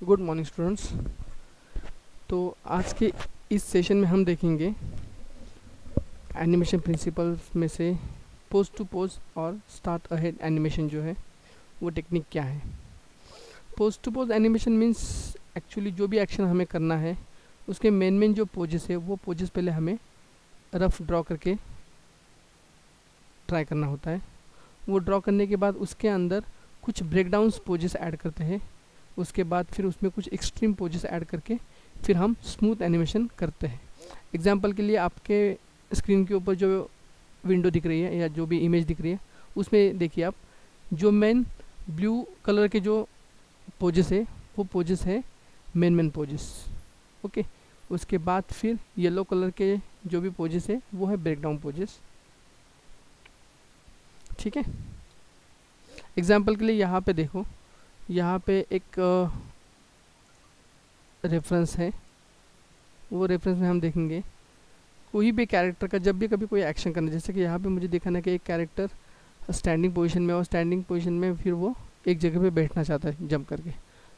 Good morning students. तो आज के इस सेशन में हम देखेंगे एनिमेशन प्रिंसिपल्स में से पोज टू पोज और स्टार्ट अहेड एनिमेशन जो है वो टेक्निक क्या है। Pose to pose animation means actually जो भी एक्शन हमें करना है उसके मेन जो पोजेस है वो पोजेस पहले हमें रफ ड्रॉ करके ट्राई करना होता है। वो ड्रॉ करने के बाद उसके अंदर कुछ ब्रेकडाउन्स पोजेस ऐड करते हैं। उसके बाद फिर उसमें कुछ एक्सट्रीम पोजेस ऐड करके फिर हम स्मूथ एनिमेशन करते हैं। एग्जांपल के लिए आपके स्क्रीन के ऊपर जो विंडो दिख रही है या जो भी इमेज दिख रही है उसमें देखिए आप, जो मेन ब्लू कलर के जो पोजेस है वो पोजेस है मेन पोजेस। ओके, उसके बाद फिर येलो कलर के जो भी पोजेस है वो है ब्रेकडाउन पोजेस। ठीक है, एग्जाम्पल के लिए यहाँ पे देखो, यहाँ पे एक रेफरेंस है। वो रेफरेंस में हम देखेंगे कोई भी कैरेक्टर का जब भी कभी कोई एक्शन करना है, जैसे कि यहाँ पे मुझे दिखाना है कि एक कैरेक्टर स्टैंडिंग पोजीशन में और स्टैंडिंग पोजीशन में फिर वो एक जगह पे बैठना चाहता है जंप करके,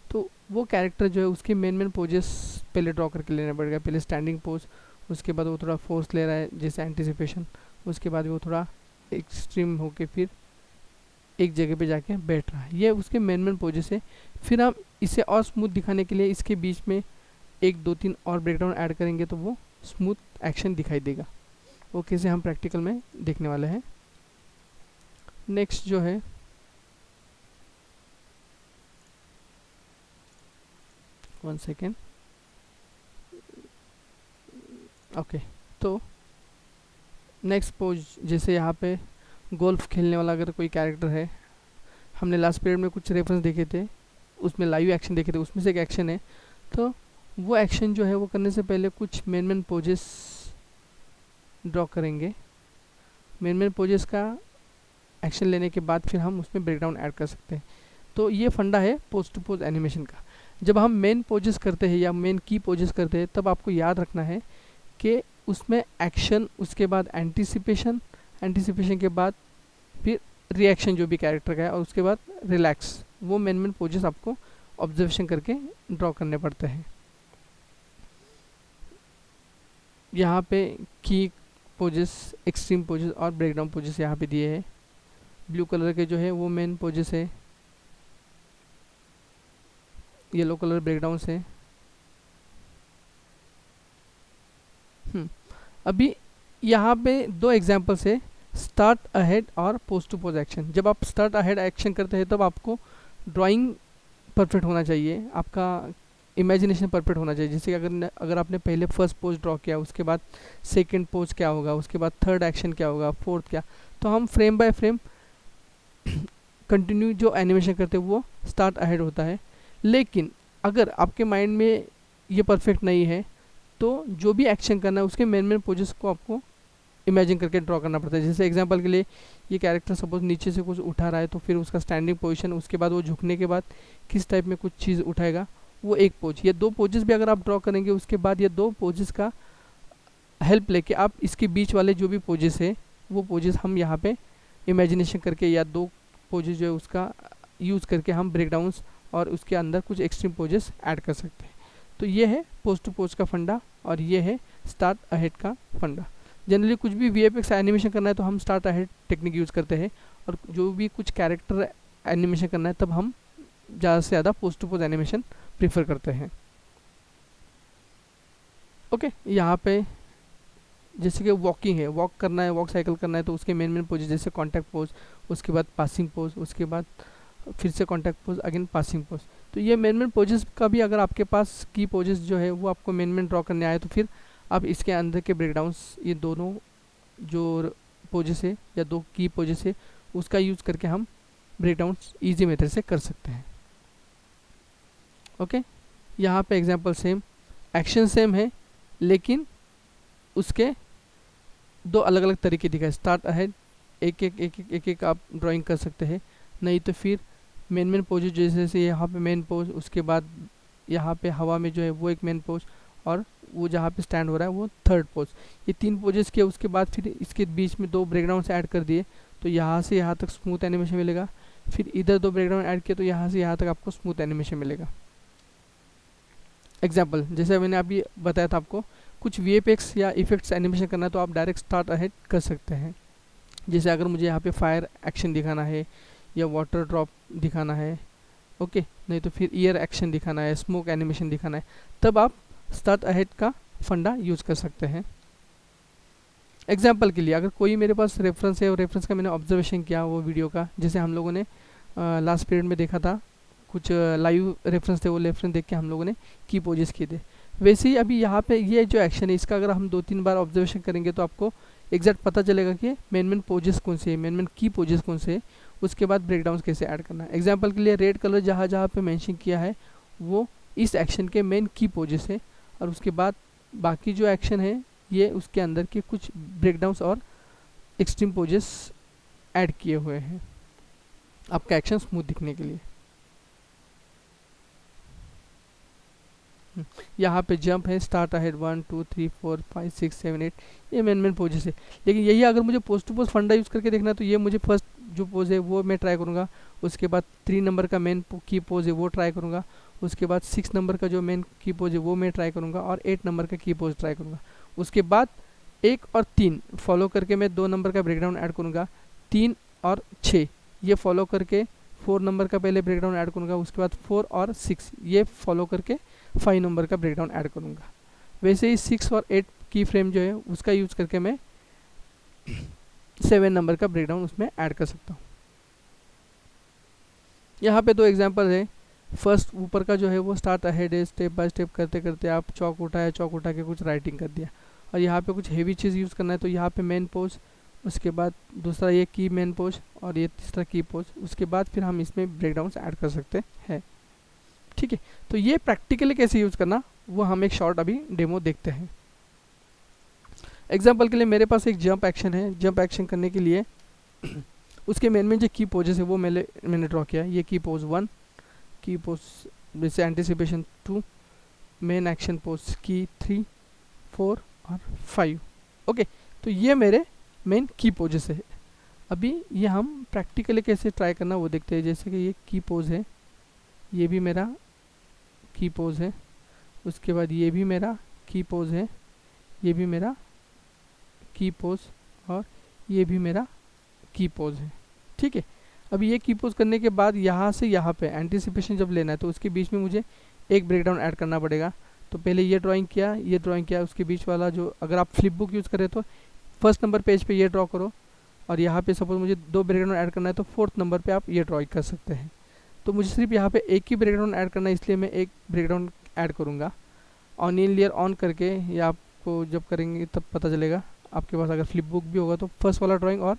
तो वो कैरेक्टर जो है उसके मेन पोजेस पहले ड्रॉ करके लेना पड़ेगा। पहले स्टैंडिंग पोज, उसके बाद वो थोड़ा फोर्स ले रहा है जैसे एंटिसिपेशन, उसके बाद वो थोड़ा एक्सट्रीम होके फिर एक जगह पे जाके बैठ रहा है। ये उसके मेन पोजेस है। फिर हम इसे और स्मूथ दिखाने के लिए इसके बीच में एक दो तीन और ब्रेकडाउन ऐड करेंगे तो वो स्मूथ एक्शन दिखाई देगा। वो कैसे हम प्रैक्टिकल में देखने वाले हैं। नेक्स्ट जो है वन सेकेंड, ओके, तो नेक्स्ट पोज जैसे यहाँ पे गोल्फ खेलने वाला अगर कोई कैरेक्टर है, हमने लास्ट पीरियड में कुछ रेफरेंस देखे थे, उसमें लाइव एक्शन देखे थे, उसमें से एक एक्शन है। तो वो एक्शन जो है वो करने से पहले कुछ मेन पोजेस ड्रॉ करेंगे। मेन पोजेस का एक्शन लेने के बाद फिर हम उसमें ब्रेकडाउन ऐड कर सकते हैं। तो ये फंडा है पोज टू पोज एनिमेशन का। जब हम मेन पोजेस करते हैं या मेन की पोजेस करते हैं तब आपको याद रखना है कि उसमें एक्शन, उसके बाद एंटिसिपेशन, एंटिसिपेशन के बाद फिर रिएक्शन जो भी कैरेक्टर का है, और उसके बाद रिलैक्स। वो मेन पोजेस आपको ऑब्जर्वेशन करके ड्रॉ करने पड़ते हैं। यहाँ पे की पोजेस, एक्सट्रीम पोजेस और ब्रेकडाउन पोजेस यहाँ पे दिए हैं। ब्लू कलर के जो है वो मेन पोजेस है, येलो कलर ब्रेकडाउन है। अभी यहाँ पे दो एग्जांपल्स है, स्टार्ट अहेड और पोज टू पोज एक्शन। जब आप स्टार्ट अहेड एक्शन करते हैं तब आपको ड्राइंग परफेक्ट होना चाहिए, आपका इमेजिनेशन परफेक्ट होना चाहिए। जैसे अगर आपने पहले फर्स्ट पोज ड्रॉ किया, उसके बाद सेकंड पोज क्या होगा, उसके बाद थर्ड एक्शन क्या होगा, फोर्थ क्या, तो हम फ्रेम बाय फ्रेम कंटिन्यू जो एनिमेशन करते हैं वो स्टार्ट अहेड होता है। लेकिन अगर आपके माइंड में ये परफेक्ट नहीं है तो जो भी एक्शन करना है उसके मेन पोजेस को आपको इमेजिन करके ड्रॉ करना पड़ता है। जैसे एग्जांपल के लिए ये कैरेक्टर सपोज नीचे से कुछ उठा रहा है तो फिर उसका स्टैंडिंग पोजीशन, उसके बाद वो झुकने के बाद किस टाइप में कुछ चीज़ उठाएगा, वो एक पोज। ये दो पोजेस भी अगर आप ड्रॉ करेंगे उसके बाद ये दो पोजेस का हेल्प लेके आप इसके बीच वाले जो भी पोजेस है वो पोजेस हम यहाँ पे इमेजिनेशन करके या दो पोजेस जो है उसका यूज़ करके हम ब्रेकडाउंस और उसके अंदर कुछ एक्सट्रीम पोजेस ऐड कर सकते हैं। तो ये है पोज टू पोज का फंडा और ये है स्टार्ट अहेड का फंडा। जनरली कुछ भी VFX एनिमेशन करना है तो हम स्टार्ट अहेड टेक्निक यूज़ करते हैं, और जो भी कुछ कैरेक्टर एनिमेशन करना है तब हम ज़्यादा से ज़्यादा pose to pose animation prefer करते हैं। ओके, यहाँ पे जैसे कि वॉकिंग है, वॉक करना है, वॉक साइकिल करना है तो उसके मेन पोज जैसे कॉन्टैक्ट पोज, उसके बाद पासिंग पोज, उसके बाद फिर से contact pose, again passing pose. तो ये मेन पोजेस का भी अगर आपके पास की पोजेस जो है वो आपको मेन ड्रॉ करने आए तो फिर आप इसके अंदर के ब्रेकडाउंस, ये दोनों जो पोजेस है या दो की पोजेस है उसका यूज़ करके हम ब्रेकडाउंस ईजी मेथड से कर सकते हैं। ओके, यहाँ पे एग्जांपल सेम, एक्शन सेम है लेकिन उसके दो अलग अलग तरीके दिखाए। स्टार्ट अहेड एक आप ड्राइंग कर सकते हैं, नहीं तो फिर मेन पोज जैसे यहाँ पे मेन पोज, उसके बाद यहाँ पे हवा में जो है वो एक मेन पोज, और वो जहाँ पे स्टैंड हो रहा है वो थर्ड पोज। ये तीन पोजेस किए, उसके बाद फिर इसके बीच में दो ब्रेकडाउन ऐड कर दिए तो यहाँ से यहाँ तक स्मूथ एनिमेशन मिलेगा। फिर इधर दो ब्रेकडाउन ऐड किए तो यहाँ से यहाँ तक आपको स्मूथ एनिमेशन मिलेगा। एग्जाम्पल जैसे मैंने अभी बताया था आपको, कुछ VFX या इफेक्ट्स एनिमेशन करना है तो आप डायरेक्ट स्टार्ट अहेड कर सकते हैं। जैसे अगर मुझे यहाँ पे फायर एक्शन दिखाना है या वाटर ड्रॉप दिखाना है, ओके, नहीं तो फिर ईयर एक्शन दिखाना है, स्मोक एनिमेशन दिखाना है, तब आप स्टार्ट अहेड का फंडा यूज़ कर सकते हैं। एग्जाम्पल के लिए अगर कोई मेरे पास रेफरेंस है और रेफरेंस का मैंने ऑब्जर्वेशन किया वो वीडियो का, जैसे हम लोगों ने लास्ट पीरियड में देखा था, कुछ लाइव रेफरेंस थे, वो रेफरेंस देख के हम लोगों ने की पोजेस किए थे। वैसे ही अभी यहाँ पे ये जो एक्शन है इसका अगर हम 2-3 बार ऑब्जर्वेशन करेंगे तो आपको एग्जैक्ट पता चलेगा कि मेन पोजेस कौन से है, मेन की पोजेस कौन से है, उसके बाद ब्रेकडाउन कैसे ऐड करना है। एग्जाम्पल के लिए रेड कलर जहाँ जहाँ पे मेंशन किया है वो इस एक्शन के मेन की पोजेस है, और उसके बाद बाकी जो एक्शन है ये उसके अंदर के कुछ ब्रेकडाउन्स और एक्सट्रीम पोजेस ऐड किए हुए हैं आपका एक्शन स्मूथ दिखने के लिए। यहाँ पे जंप है, स्टार्ट अहेड 1 2 3 4 5 6 7 8, ये मेन पोजेस है। लेकिन यही अगर मुझे पोस्ट टू पोस्ट फंडा यूज़ करके देखना है तो ये मुझे फर्स्ट जो पोज है वो मैं ट्राई करूँगा, उसके बाद 3 नंबर का मेन की पोज है वो ट्राई करूँगा, उसके बाद 6 नंबर का जो मेन की पोज है वो मैं ट्राई करूँगा, और 8 नंबर का की पोज ट्राई करूँगा। उसके बाद 1 और 3 फॉलो करके मैं 2 नंबर का ब्रेकडाउन ऐड करूँगा, 3 और 6 ये फॉलो करके 4 नंबर का पहले ब्रेकडाउन ऐड करूँगा, उसके बाद 4 और 6 ये फॉलो करके 5 नंबर का ब्रेकडाउन ऐड करूँगा। वैसे ही 6 और 8 की फ्रेम जो है उसका यूज़ करके मैं 7 नंबर का ब्रेकडाउन उसमें ऐड कर सकता हूँ। यहाँ पे 2 एग्जांपल है। फर्स्ट ऊपर का जो है वो स्टार्ट अहेड है, स्टेप बाय स्टेप करते करते आप चौक उठाया, चौक उठा के कुछ राइटिंग कर दिया, और यहाँ पे कुछ हेवी चीज़ यूज़ करना है तो यहाँ पे मेन पोज, उसके बाद दूसरा ये की मेन पोज, और ये तीसरा की पोज, उसके बाद फिर हम इसमें ब्रेकडाउन्स ऐड कर सकते हैं। ठीक है, तो ये प्रैक्टिकली कैसे यूज़ करना वो हम एक शॉर्ट अभी डेमो देखते हैं। एग्जाम्पल के लिए मेरे पास एक जंप एक्शन है। जंप एक्शन करने के लिए उसके मेन जो की पोजेस है वो मैंने ड्रॉ किया। ये की पोज 1, की पोज जैसे एंटिसिपेशन 2, मेन एक्शन पोज की 3 4 और 5। ओके, तो ये मेरे मेन की पोजेस है। अभी ये हम प्रैक्टिकली कैसे ट्राई करना वो देखते हैं। जैसे कि ये की पोज है, ये भी मेरा की पोज है, उसके बाद ये भी मेरा की पोज है, ये भी मेरा की पोज, और ये भी मेरा की पोज है। ठीक है, अब ये की पोज करने के बाद यहाँ से यहाँ पे एंटिसिपेशन जब लेना है तो उसके बीच में मुझे एक ब्रेकडाउन ऐड करना पड़ेगा। तो पहले ये ड्राइंग किया, ये ड्राइंग किया, उसके बीच वाला जो, अगर आप फ्लिप बुक यूज़ करें तो फर्स्ट नंबर पेज पे ये ड्रॉ करो, और यहाँ पे सपोज मुझे 2 ब्रेकडाउन ऐड करना है तो 4th नंबर पे आप ये ड्रॉइंग कर सकते हैं। तो मुझे सिर्फ यहाँ पे एक ही ब्रेकडाउन ऐड करना है, इसलिए मैं एक ब्रेकडाउन ऐड करूँगा। ऑनियन लेयर ऑन करके, या आपको जब करेंगे तब पता चलेगा, आपके पास अगर फ्लिप बुक भी होगा तो फर्स्ट वाला ड्राइंग और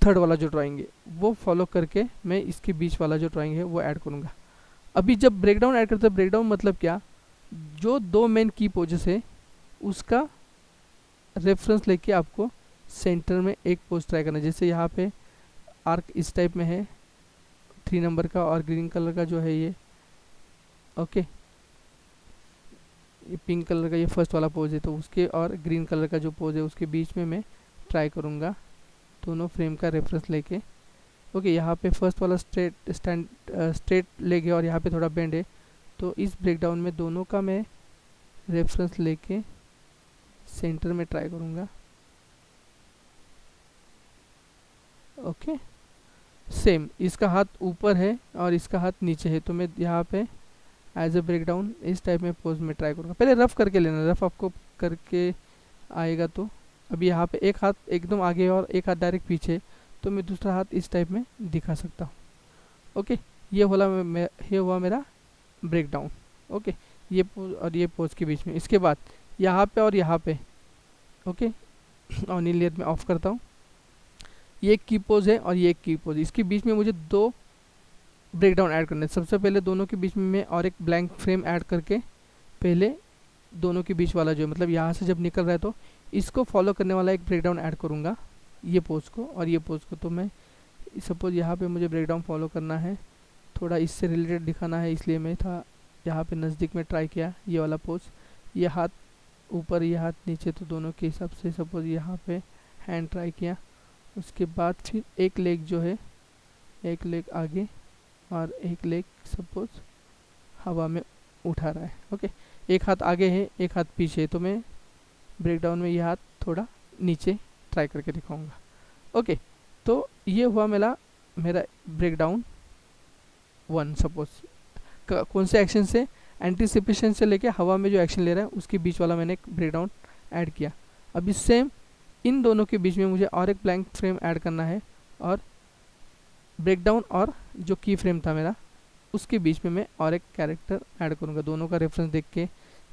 थर्ड वाला जो ड्राइंग है वो फॉलो करके मैं इसके बीच वाला जो ड्राइंग है वो ऐड करूँगा। अभी जब ब्रेकडाउन ऐड करते हैं, ब्रेकडाउन मतलब क्या, जो 2 मेन की पोजेस है उसका रेफरेंस लेके आपको सेंटर में एक पोज ट्राई करना है। जैसे यहाँ पे आर्क इस टाइप में है 3 नंबर का, और ग्रीन कलर का जो है ये, ओके, ये पिंक कलर का ये फर्स्ट वाला पोज है, तो उसके और ग्रीन कलर का जो पोज है उसके बीच में मैं ट्राई करूँगा दोनों फ्रेम का रेफरेंस लेके। ओके, यहाँ पे फर्स्ट वाला स्ट्रेट लेके, और यहाँ पे थोड़ा बेंड है, तो इस ब्रेकडाउन में दोनों का मैं रेफरेंस लेके सेंटर में ट्राई करूँगा। ओके, सेम इसका हाथ ऊपर है और इसका हाथ नीचे है, तो मैं यहाँ पे एज अ ब्रेकडाउन इस टाइप में पोज में ट्राई करूँगा। पहले रफ करके लेना, रफ आपको करके आएगा तो। अभी यहाँ पे एक हाथ एकदम आगे और एक हाथ डायरेक्ट पीछे, तो मैं दूसरा हाथ इस टाइप में दिखा सकता हूँ। ओके, ये हुआ मेरा ब्रेकडाउन। ओके, ये पोज और ये पोज के बीच में, इसके बाद यहाँ पे और यहाँ पे, ओके, ऑनियन लेयर में ऑफ करता हूँ। ये एक की पोज है और ये एक की पोज, इसके बीच में मुझे 2 ब्रेकडाउन ऐड करने हैं। सबसे पहले दोनों के बीच में मैं और एक ब्लैंक फ्रेम ऐड करके पहले दोनों के बीच वाला जो है, मतलब यहाँ से जब निकल रहा है तो इसको फॉलो करने वाला एक ब्रेकडाउन ऐड करूँगा, ये पोज को और ये पोज को। तो मैं सपोज यहाँ पे मुझे ब्रेकडाउन फॉलो करना है, थोड़ा इससे रिलेटेड दिखाना है, इसलिए मैं था यहाँ पे नज़दीक में ट्राई किया ये वाला पोज। ये हाथ ऊपर, ये हाथ नीचे, तो दोनों के हिसाब से सपोज यहाँ पे हैंड ट्राई किया। उसके बाद फिर एक लेग जो है, एक लेग आगे और एक लेग सपोज हवा में उठा रहा है। ओके, एक हाथ आगे है एक हाथ पीछे है, तो मैं ब्रेकडाउन में ये हाथ थोड़ा नीचे ट्राई करके दिखाऊंगा। ओके, तो ये हुआ मेरा मेरा ब्रेकडाउन 1। सपोज कौन से एक्शन से, एंटीसिपेशन से लेके हवा में जो एक्शन ले रहा है उसके बीच वाला मैंने एक ब्रेकडाउन ऐड किया। अभी सेम इन दोनों के बीच में मुझे और एक ब्लैंक फ्रेम ऐड करना है, और ब्रेकडाउन और जो की फ्रेम था मेरा उसके बीच में मैं और एक कैरेक्टर ऐड करूँगा, दोनों का रेफरेंस देख के।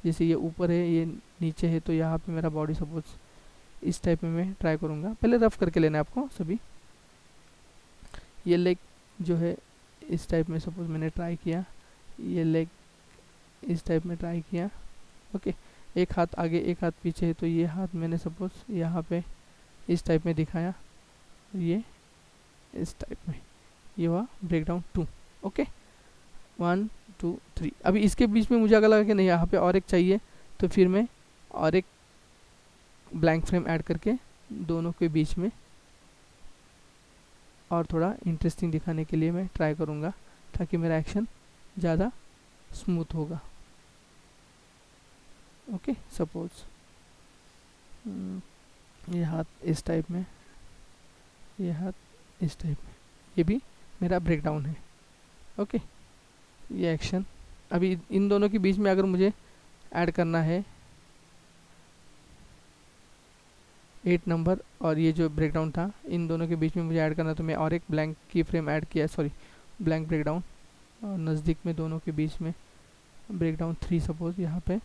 जैसे ये ऊपर है ये नीचे है, तो यहाँ पे मेरा बॉडी सपोज इस टाइप में मैं ट्राई करूँगा। पहले रफ करके लेना है आपको सभी। ये लेग जो है इस टाइप में सपोज मैंने ट्राई किया, ये लेग इस टाइप में ट्राई किया। ओके, एक हाथ आगे एक हाथ पीछे है, तो ये हाथ मैंने सपोज यहाँ पे इस टाइप में दिखाया, ये इस टाइप में। ये हुआ ब्रेकडाउन 2। ओके, 1 2 3। अभी इसके बीच में मुझे अगर लगा कि नहीं यहाँ पे और एक चाहिए, तो फिर मैं और एक ब्लैंक फ्रेम ऐड करके दोनों के बीच में और थोड़ा इंटरेस्टिंग दिखाने के लिए मैं ट्राई करूँगा, ताकि मेरा एक्शन ज़्यादा स्मूथ होगा। ओके, सपोज ये हाथ इस टाइप में, ये हाथ इस टाइप में, ये भी मेरा ब्रेकडाउन है। ओके, ये एक्शन अभी इन दोनों के बीच में अगर मुझे ऐड करना है 8 नंबर, और ये जो ब्रेकडाउन था इन दोनों के बीच में मुझे ऐड करना, तो मैं और एक ब्लैंक की फ्रेम ऐड किया, सॉरी ब्लैंक ब्रेकडाउन, और नज़दीक में दोनों के बीच में ब्रेकडाउन 3 सपोज यहाँ पे।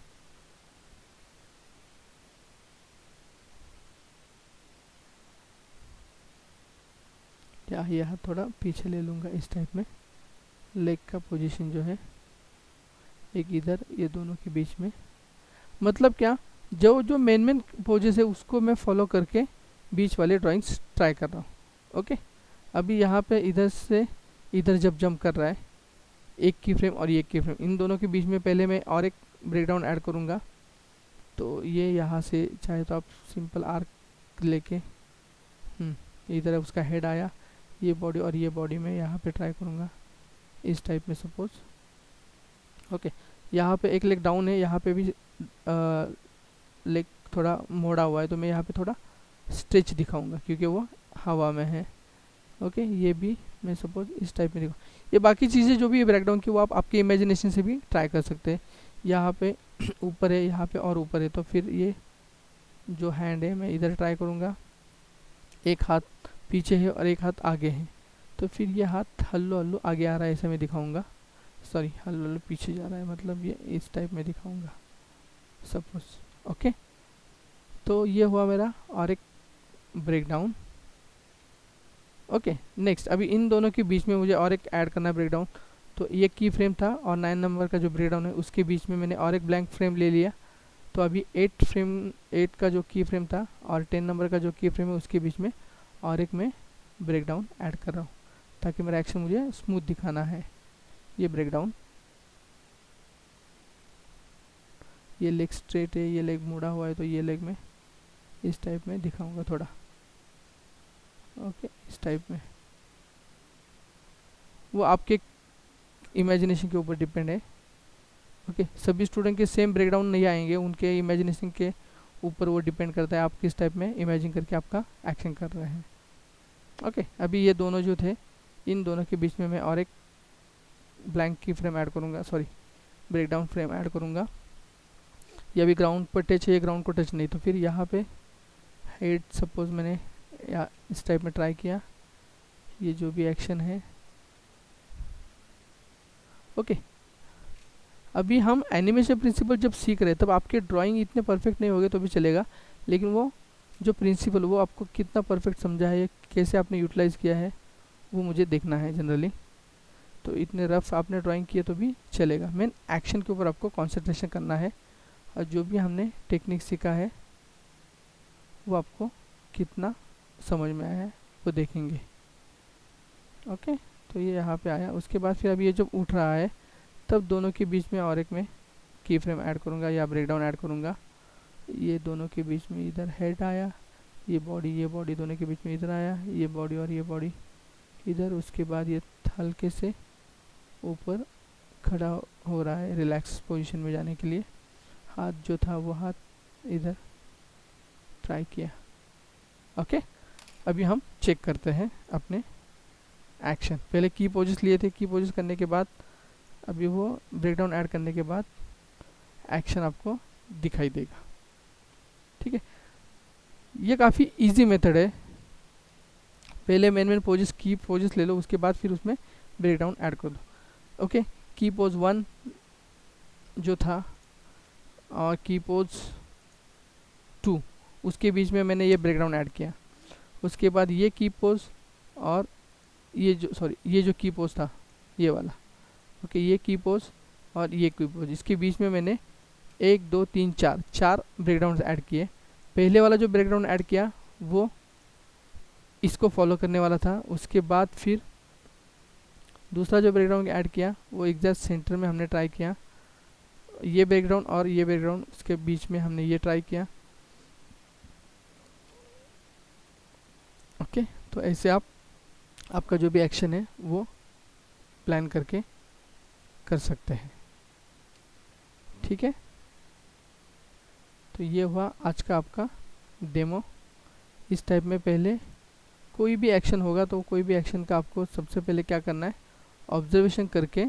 या ये हाथ थोड़ा पीछे ले लूँगा इस टाइप में, लेग का पोजीशन जो है एक इधर, ये दोनों के बीच में। मतलब क्या, जो जो मेन पोजेस है उसको मैं फॉलो करके बीच वाले ड्राइंग्स ट्राई कर रहा हूँ। ओके, अभी यहाँ पे इधर से इधर जब जंप कर रहा है, एक की फ्रेम और ये की फ्रेम, इन दोनों के बीच में पहले मैं और एक ब्रेकडाउन ऐड करूँगा। तो ये यहाँ से चाहे तो आप सिंपल आर्क लेके इधर उसका हेड आया, ये बॉडी और ये बॉडी में यहाँ पे ट्राई करूँगा इस टाइप में सपोज। ओके, यहाँ पे एक लेग डाउन है, यहाँ पे भी लेग थोड़ा मोड़ा हुआ है, तो मैं यहाँ पे थोड़ा स्ट्रेच दिखाऊंगा क्योंकि वो हवा में है। ओके, ये भी मैं सपोज इस टाइप में दिखाऊँ। ये बाकी चीज़ें जो भी है ब्रेकडाउन की, वो आप आपके इमेजिनेशन से भी ट्राई कर सकते हैं। यहाँ पे ऊपर है, यहाँ पे और ऊपर है, तो फिर ये जो हैंड है मैं इधर ट्राई करूँगा, एक हाथ पीछे है और एक हाथ आगे है, तो फिर ये हाथ हल्लो हल्लो आगे आ रहा है ऐसे मैं दिखाऊंगा, सॉरी हल्लो हल्लो पीछे जा रहा है, मतलब ये इस टाइप में दिखाऊंगा सपोज। ओके, तो ये हुआ मेरा और एक ब्रेकडाउन। ओके, नेक्स्ट अभी इन दोनों के बीच में मुझे और एक ऐड करना है ब्रेकडाउन। तो ये की फ्रेम था और 9 नंबर का जो ब्रेकडाउन है उसके बीच में मैंने और एक ब्लैंक फ्रेम ले लिया। तो अभी 8 का जो की फ्रेम था और 10 नंबर का जो की फ्रेम है उसके बीच में और एक मैं ब्रेकडाउन ऐड कर रहा हूँ, ताकि मेरा एक्शन मुझे स्मूथ दिखाना है। ये ब्रेकडाउन, ये लेग स्ट्रेट है, ये लेग मुड़ा हुआ है, तो ये लेग में इस टाइप में दिखाऊंगा थोड़ा। ओके, इस टाइप में, वो आपके इमेजिनेशन के ऊपर डिपेंड है। ओके, सभी स्टूडेंट के सेम ब्रेकडाउन नहीं आएंगे, उनके इमेजिनेशन के ऊपर वो डिपेंड करता है आप किस टाइप में इमेजिन करके आपका एक्शन कर रहे हैं। ओके, अभी ये दोनों जो थे इन दोनों के बीच में मैं और एक ब्लैंक की फ्रेम ऐड करूँगा, सॉरी ब्रेकडाउन फ्रेम ऐड करूँगा। ये अभी ग्राउंड पर टच है, ये ग्राउंड को टच नहीं, तो फिर यहाँ पे हेड सपोज मैंने या इस टाइप में ट्राई किया, ये जो भी एक्शन है। ओके, अभी हम एनिमेशन प्रिंसिपल जब सीख रहे हैं तब आपके ड्राइंग इतने परफेक्ट नहीं होंगे तो भी चलेगा, लेकिन वो जो प्रिंसिपल वो आपको कितना परफेक्ट समझा है, कैसे आपने यूटिलाइज़ किया है, वो मुझे देखना है जनरली। तो इतने रफ आपने ड्राइंग किए तो भी चलेगा, मेन एक्शन के ऊपर आपको कंसंट्रेशन करना है, और जो भी हमने टेक्निक सीखा है वो आपको कितना समझ में आया है वो देखेंगे। ओके, तो ये यहाँ पे आया, उसके बाद फिर अभी ये जब उठ रहा है तब दोनों के बीच में और एक मैं की फ्रेम ऐड करूँगा या ब्रेकडाउन ऐड करूँगा। ये दोनों के बीच में इधर हेड आया, ये बॉडी दोनों के बीच में इधर आया, ये बॉडी और ये बॉडी इधर, उसके बाद ये हल्के से ऊपर खड़ा हो रहा है रिलैक्स पोजीशन में जाने के लिए। हाथ जो था वो हाथ इधर ट्राई किया। ओके, अभी हम चेक करते हैं अपने एक्शन। पहले की पोजेस लिए थे, की पोजेस करने के बाद अभी वो ब्रेकडाउन ऐड करने के बाद एक्शन आपको दिखाई देगा। ठीक है, ये काफ़ी इजी मेथड है। पहले मेन पोजेस की पोजेस ले लो, उसके बाद फिर उसमें ब्रेकडाउन ऐड कर दो। ओके, की पोज 1 जो था और की पोज 2, उसके बीच में मैंने ये ब्रेकडाउन ऐड किया। उसके बाद ये की पोज और ये जो की पोज था ये वाला, ओके, ये की पोज और ये की पोज, इसके बीच में मैंने 1 2 3 4 ब्रेकडाउन ऐड किए। पहले वाला जो ब्रेकडाउन ऐड किया वो इसको फॉलो करने वाला था। उसके बाद फिर दूसरा जो ब्रेकडाउन ऐड किया वो एग्जैक्ट सेंटर में हमने ट्राई किया। ये ब्रेकडाउन और ये ब्रेकडाउन उसके बीच में हमने ये ट्राई किया। ओके, तो ऐसे आपका जो भी एक्शन है वो प्लान करके कर सकते हैं। ठीक है, तो ये हुआ आज का आपका डेमो। इस टाइप में पहले कोई भी एक्शन होगा तो कोई भी एक्शन का आपको सबसे पहले क्या करना है, ऑब्जर्वेशन करके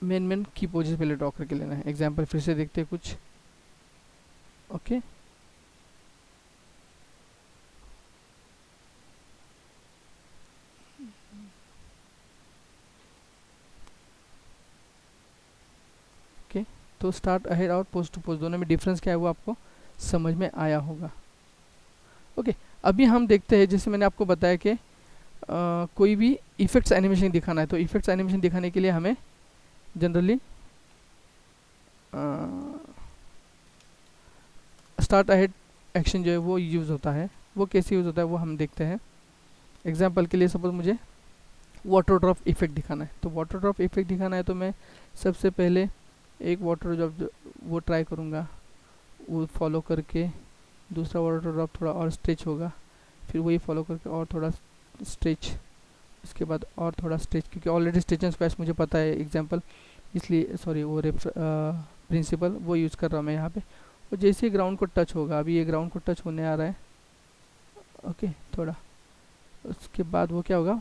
मेन की पोजेस पहले ड्रॉ करके लेना है। एग्जांपल फिर से देखते हैं कुछ। ओके, तो स्टार्ट अहेड और पोस्ट टू पोस्ट दोनों में डिफरेंस क्या है वो आपको समझ में आया होगा। ओके, अभी हम देखते हैं, जैसे मैंने आपको बताया कि कोई भी इफेक्ट्स एनिमेशन दिखाना है, तो इफेक्ट्स एनिमेशन दिखाने के लिए हमें जनरली स्टार्ट अहेड एक्शन जो है वो यूज़ होता है। वो कैसे यूज़ होता है वो हम देखते हैं। एग्जांपल के लिए सपोज मुझे वाटर ड्रॉप इफेक्ट दिखाना है, तो वाटर ड्रॉप इफेक्ट दिखाना है तो मैं सबसे पहले एक वाटर ड्रॉप वो ट्राई करूँगा, वो फॉलो करके दूसरा वाटर ड्रॉप थोड़ा और स्ट्रेच होगा, फिर वही फॉलो करके और थोड़ा स्ट्रेच, उसके बाद और थोड़ा स्ट्रेच, क्योंकि ऑलरेडी स्ट्रेच एंड स्क्वैश मुझे पता है एग्जांपल, इसलिए सॉरी वो प्रिंसिपल वो यूज़ कर रहा हूँ मैं यहाँ पे। और जैसे ही ग्राउंड को टच होगा, अभी ये ग्राउंड को टच होने आ रहा है, ओके, थोड़ा उसके बाद वो क्या होगा,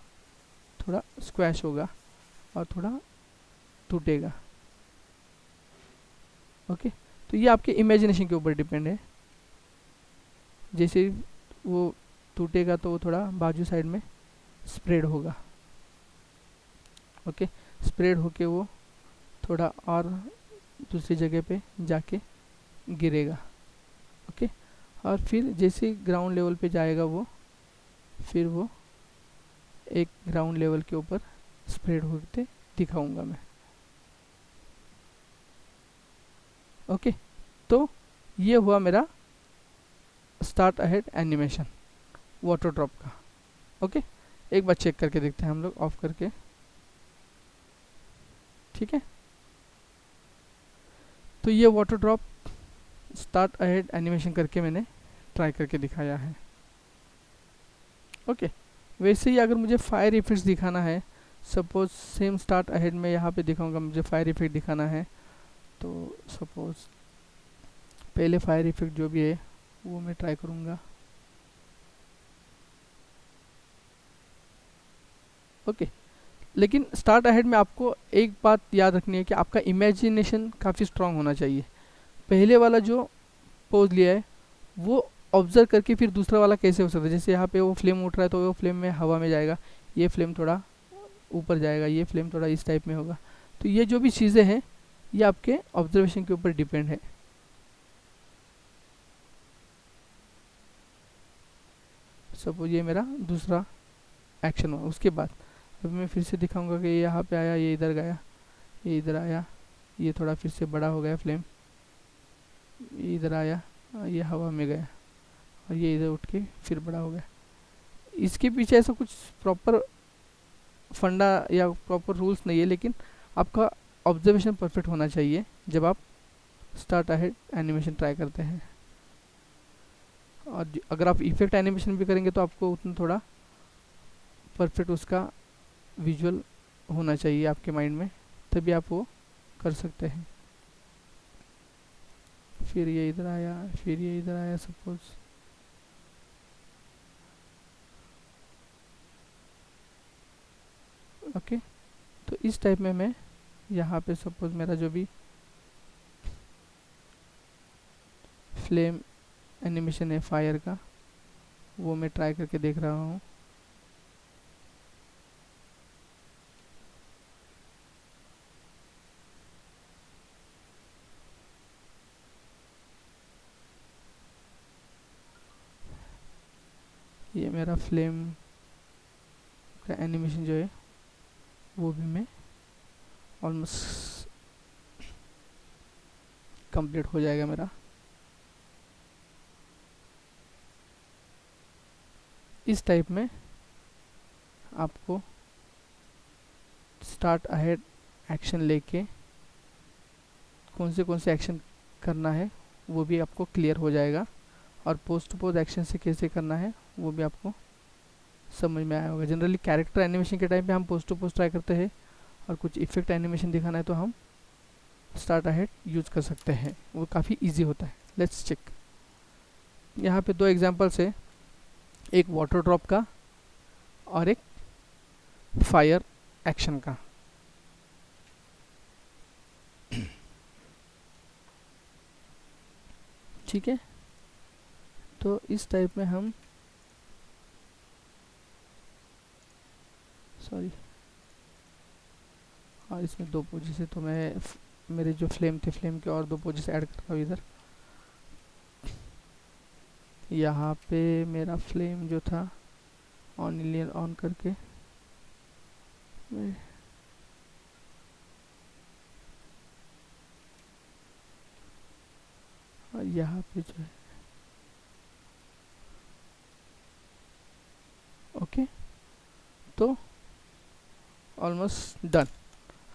थोड़ा स्क्वैश होगा और थोड़ा टूटेगा। ओके, तो ये आपके इमेजिनेशन के ऊपर डिपेंड है। जैसे वो टूटेगा तो वो थोड़ा बाजू साइड में स्प्रेड होगा। ओके, स्प्रेड होके वो थोड़ा और दूसरी जगह पे जाके गिरेगा। ओके, और फिर जैसे ग्राउंड लेवल पे जाएगा वो, फिर वो एक ग्राउंड लेवल के ऊपर स्प्रेड होते दिखाऊंगा मैं। ओके, तो ये हुआ मेरा start ahead animation water drop का। ओके, एक बार चेक करके देखते हैं हम लोग ऑफ करके। ठीक है, तो ये water drop start ahead animation करके मैंने ट्राई करके दिखाया है। ओके, वैसे ही अगर मुझे फायर इफेक्ट्स दिखाना है, सपोज सेम स्टार्ट अहेड में यहाँ पे दिखाऊंगा, मुझे फायर इफेक्ट दिखाना है, तो सपोज पहले फायर इफेक्ट जो भी है वो मैं ट्राई करूँगा। ओके, लेकिन स्टार्ट अहेड में आपको एक बात याद रखनी है कि आपका इमेजिनेशन काफ़ी स्ट्रांग होना चाहिए। पहले वाला जो पोज लिया है वो ऑब्जर्व करके फिर दूसरा वाला कैसे हो सकता है। जैसे यहाँ पे वो फ्लेम उठ रहा है तो वो फ्लेम में हवा में जाएगा, ये फ्लेम थोड़ा ऊपर जाएगा, ये फ्लेम थोड़ा इस टाइप में होगा। तो ये जो भी चीज़ें हैं ये आपके ऑब्जर्वेशन के ऊपर डिपेंड है। सपोज ये मेरा दूसरा एक्शन हुआ, उसके बाद अभी मैं फिर से दिखाऊंगा कि ये यहाँ पे आया, ये इधर गया, ये इधर आया, ये थोड़ा फिर से बड़ा हो गया फ्लेम, ये इधर आया, ये हवा में गया और ये इधर उठ के फिर बड़ा हो गया। इसके पीछे ऐसा कुछ प्रॉपर फंडा या प्रॉपर रूल्स नहीं है, लेकिन आपका ऑब्जर्वेशन परफेक्ट होना चाहिए जब आप स्टार्ट अहेड एनिमेशन ट्राई करते हैं। और अगर आप इफेक्ट एनिमेशन भी करेंगे तो आपको उतना थोड़ा परफेक्ट उसका विजुअल होना चाहिए आपके माइंड में, तभी आप वो कर सकते हैं। फिर ये इधर आया, फिर ये इधर आया सपोज, ओके। तो इस टाइप में मैं यहाँ पे सपोज मेरा जो भी फ्लेम एनिमेशन है फायर का, वो मैं ट्राई करके देख रहा हूँ। ये मेरा फ्लेम का एनिमेशन जो है वो भी मैं ऑलमोस्ट कंप्लीट हो जाएगा मेरा। इस टाइप में आपको स्टार्ट अहेड एक्शन लेके कौन से एक्शन करना है वो भी आपको क्लियर हो जाएगा, और पोस्ट टू पोस्ट एक्शन से कैसे करना है वो भी आपको समझ में आया होगा। जनरली कैरेक्टर एनिमेशन के टाइम पे हम पोस्ट टू पोस्ट ट्राई करते हैं, और कुछ इफेक्ट एनिमेशन दिखाना है तो हम स्टार्ट अहेड यूज कर सकते हैं, वो काफ़ी इजी होता है। Let's check. यहाँ पे दो एग्जांपल्स है, एक वाटर ड्रॉप का और एक फायर एक्शन का। ठीक है, तो इस टाइप में हम सॉरी, और इसमें दो पोजेस है तो मैं मेरे जो फ्लेम थे फ्लेम के और दो पोजेस ऐड कर रहा हूँ इधर। यहाँ पे मेरा फ्लेम जो था ऑन इलियन ऑन करके मैं और यहाँ पे जो है ओके, तो ऑलमोस्ट डन।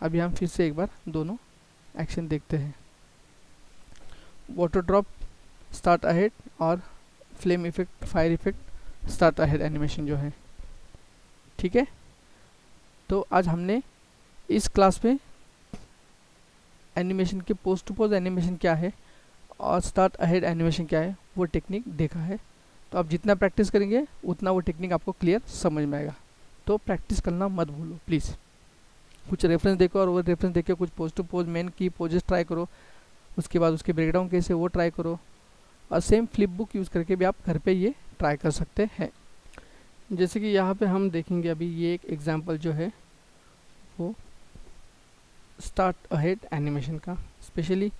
अभी हम फिर से एक बार दोनों एक्शन देखते हैं। वाटर ड्रॉप स्टार्ट अहेड और flame effect fire effect start ahead animation जो है। ठीक है, तो आज हमने इस क्लास में एनिमेशन के पोस्ट टू पोस्ट एनिमेशन क्या है और स्टार्ट अहेड एनिमेशन क्या है वो टेक्निक देखा है। तो आप जितना प्रैक्टिस करेंगे उतना वो टेक्निक आपको क्लियर समझ में आएगा। तो प्रैक्टिस करना मत भूलो प्लीज़। कुछ रेफरेंस देखो और वो रेफरेंस देख के कुछ पोस्ट टू पोस्ट मेन की पोजेस ट्राई करो, उसके बाद उसके ब्रेकडाउन कैसे वो ट्राई करो, और सेम फ्लिप बुक यूज़ करके भी आप घर पे ये ट्राई कर सकते हैं। जैसे कि यहाँ पे हम देखेंगे अभी ये एक एग्जांपल जो है वो स्टार्ट अहेड एनिमेशन का, स्पेशली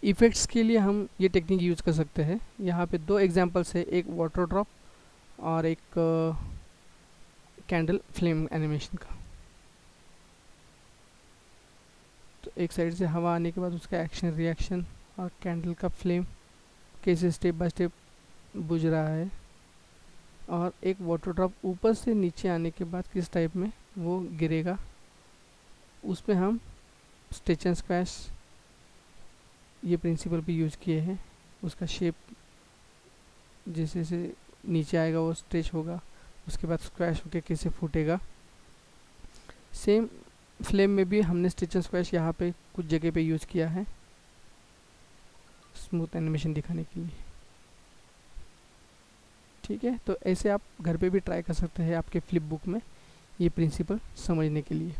इफ़ेक्ट्स के लिए हम ये टेक्निक यूज़ कर सकते हैं। यहाँ पे दो एग्जांपल्स है, एक वाटर ड्रॉप और एक कैंडल फ्लेम एनिमेशन का। तो एक साइड से हवा आने के बाद उसका एक्शन रिएक्शन और कैंडल का फ्लेम कैसे स्टेप बाय स्टेप बुझ रहा है, और एक वाटर ड्रॉप ऊपर से नीचे आने के बाद किस टाइप में वो गिरेगा, उसमें हम स्टिच एंड स्क्वैश ये प्रिंसिपल भी यूज़ किए हैं। उसका शेप जैसे जैसे नीचे आएगा वो स्ट्रेच होगा, उसके बाद स्क्वैश होके कैसे फूटेगा। सेम फ्लेम में भी हमने स्टिच एंड स्क्वैश यहाँ पे कुछ जगह पे यूज़ किया है स्मूथ एनिमेशन दिखाने के लिए। ठीक है, तो ऐसे आप घर पे भी ट्राई कर सकते हैं आपके फ्लिप बुक में ये प्रिंसिपल समझने के लिए।